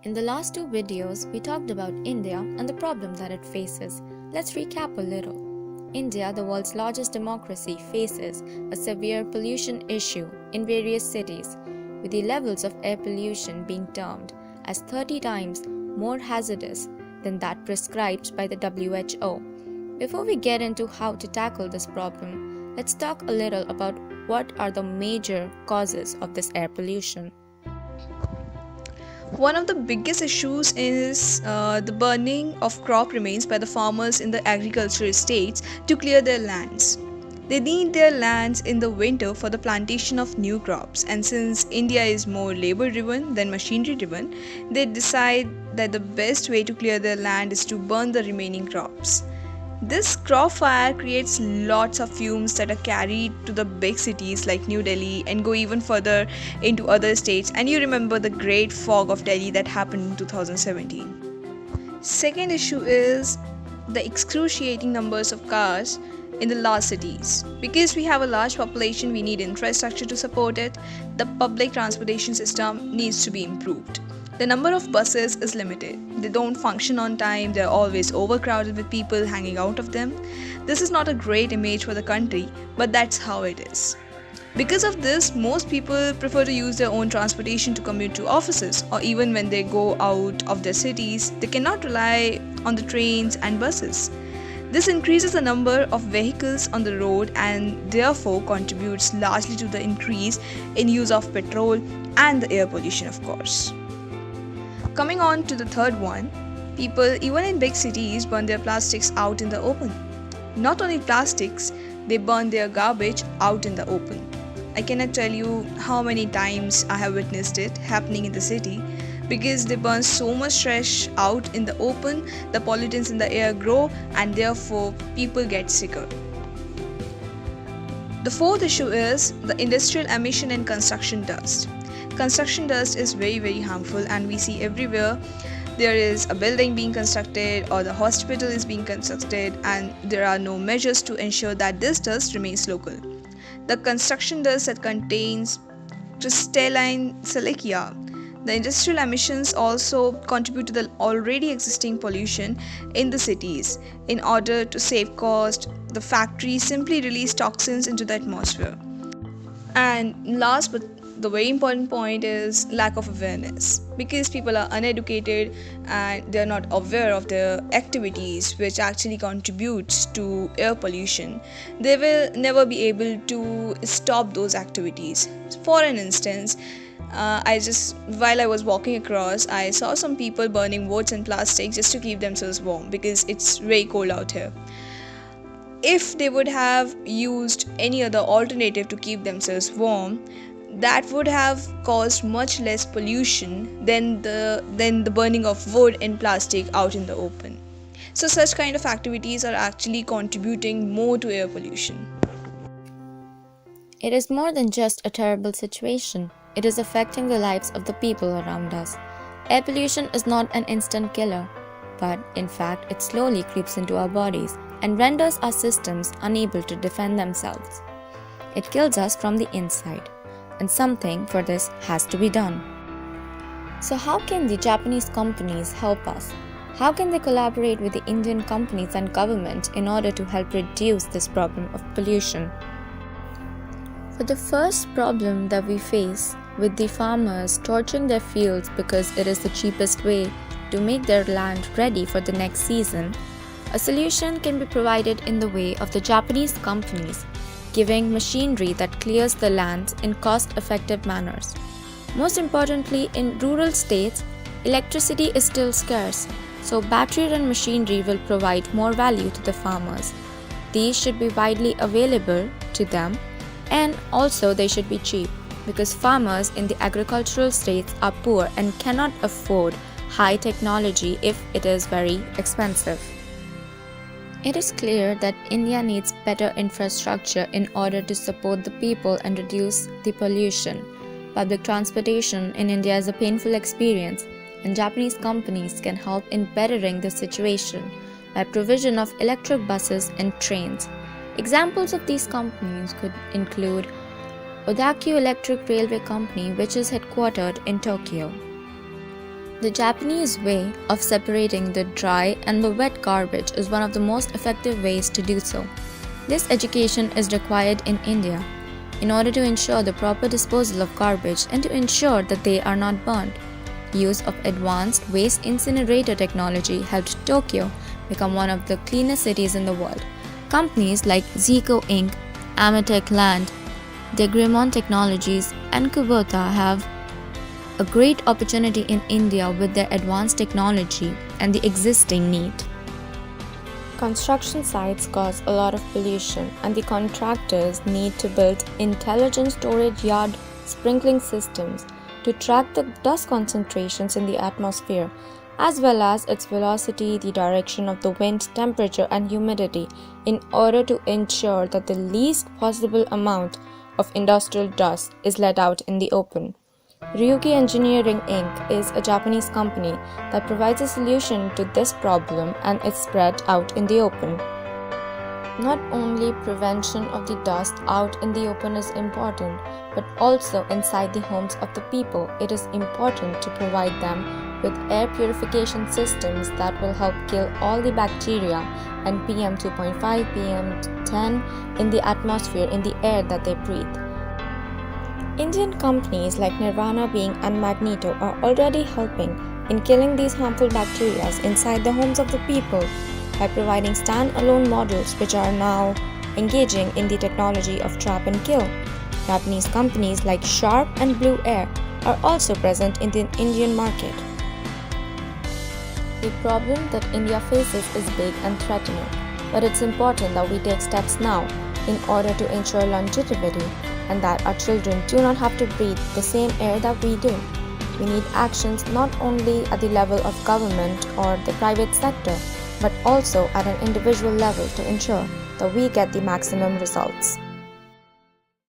In the last two videos, we talked about India and the problem that it faces. Let's recap a little. India, the world's largest democracy, faces a severe pollution issue in various cities, with the levels of air pollution being termed as 30 times more hazardous than that prescribed by the WHO. Before we get into how to tackle this problem, let's talk a little about what are the major causes of this air pollution. One of the biggest issues is the burning of crop remains by the farmers in the agricultural estates to clear their lands. They need their lands in the winter for the plantation of new crops, and since India is more labor driven than machinery driven, they decide that the best way to clear their land is to burn the remaining crops. This crop fire creates lots of fumes that are carried to the big cities like New Delhi and go even further into other states, and you remember the great fog of Delhi that happened in 2017. Second issue is the excruciating numbers of cars in the large cities. Because we have a large population, we need infrastructure to support it. The public transportation system needs to be improved. The number of buses is limited. They don't function on time, they're always overcrowded with people hanging out of them. This is not a great image for the country, but that's how it is. Because of this, most people prefer to use their own transportation to commute to offices, or even when they go out of their cities, they cannot rely on the trains and buses. This increases the number of vehicles on the road and therefore contributes largely to the increase in use of petrol and the air pollution, of course. Coming on to the third one, people even in big cities burn their plastics out in the open. Not only plastics, they burn their garbage out in the open. I cannot tell you how many times I have witnessed it happening in the city. Because they burn so much trash out in the open, the pollutants in the air grow and therefore people get sicker. The fourth issue is the industrial emission and construction dust. Construction dust is very harmful, and we see everywhere there is a building being constructed or the hospital is being constructed, and there are no measures to ensure that this dust remains local. The construction dust that contains crystalline silica. The industrial emissions also contribute to the already existing pollution in the cities. In order to save cost, the factories simply release toxins into the atmosphere. And last but the very important point is lack of awareness. Because people are uneducated and they are not aware of the activities which actually contributes to air pollution, they will never be able to stop those activities. For an instance, while I was walking across, I saw some people burning wood and plastic just to keep themselves warm because it's very cold out here. If they would have used any other alternative to keep themselves warm, that would have caused much less pollution than the burning of wood and plastic out in the open. So such kind of activities are actually contributing more to air pollution. It is more than just a terrible situation. It is affecting the lives of the people around us. Air pollution is not an instant killer, but in fact it slowly creeps into our bodies and renders our systems unable to defend themselves. It kills us from the inside, and something for this has to be done. So how can the Japanese companies help us? How can they collaborate with the Indian companies and government in order to help reduce this problem of pollution? For the first problem that we face with the farmers torching their fields because it is the cheapest way to make their land ready for the next season, a solution can be provided in the way of the Japanese companies giving machinery that clears the lands in cost-effective manners. Most importantly, in rural states, electricity is still scarce, so battery-run machinery will provide more value to the farmers. These should be widely available to them, and also they should be cheap, because farmers in the agricultural states are poor and cannot afford high technology if it is very expensive. It is clear that India needs better infrastructure in order to support the people and reduce the pollution. Public transportation in India is a painful experience, and Japanese companies can help in bettering the situation by provision of electric buses and trains. Examples of these companies could include Odakyu Electric Railway Company, which is headquartered in Tokyo. The Japanese way of separating the dry and the wet garbage is one of the most effective ways to do so. This education is required in India in order to ensure the proper disposal of garbage and to ensure that they are not burned. Use of advanced waste incinerator technology helped Tokyo become one of the cleanest cities in the world. Companies like Zico Inc., Amatec Land, Degremont Technologies, and Kubota have a great opportunity in India with their advanced technology and the existing need. Construction sites cause a lot of pollution, and the contractors need to build intelligent storage yard sprinkling systems to track the dust concentrations in the atmosphere, as well as its velocity, the direction of the wind, temperature, and humidity, in order to ensure that the least possible amount of industrial dust is let out in the open. Ryuki Engineering Inc. is a Japanese company that provides a solution to this problem, and it's spread out in the open. Not only prevention of the dust out in the open is important, but also inside the homes of the people. It is important to provide them with air purification systems that will help kill all the bacteria and PM 2.5, PM 10 in the atmosphere, in the air that they breathe. Indian companies like Nirvana Being and Magneto are already helping in killing these harmful bacteria inside the homes of the people by providing stand-alone models which are now engaging in the technology of trap and kill. Japanese companies like Sharp and Blue Air are also present in the Indian market. The problem that India faces is big and threatening, but it's important that we take steps now in order to ensure longevity and that our children do not have to breathe the same air that we do. We need actions not only at the level of government or the private sector, but also at an individual level to ensure that we get the maximum results.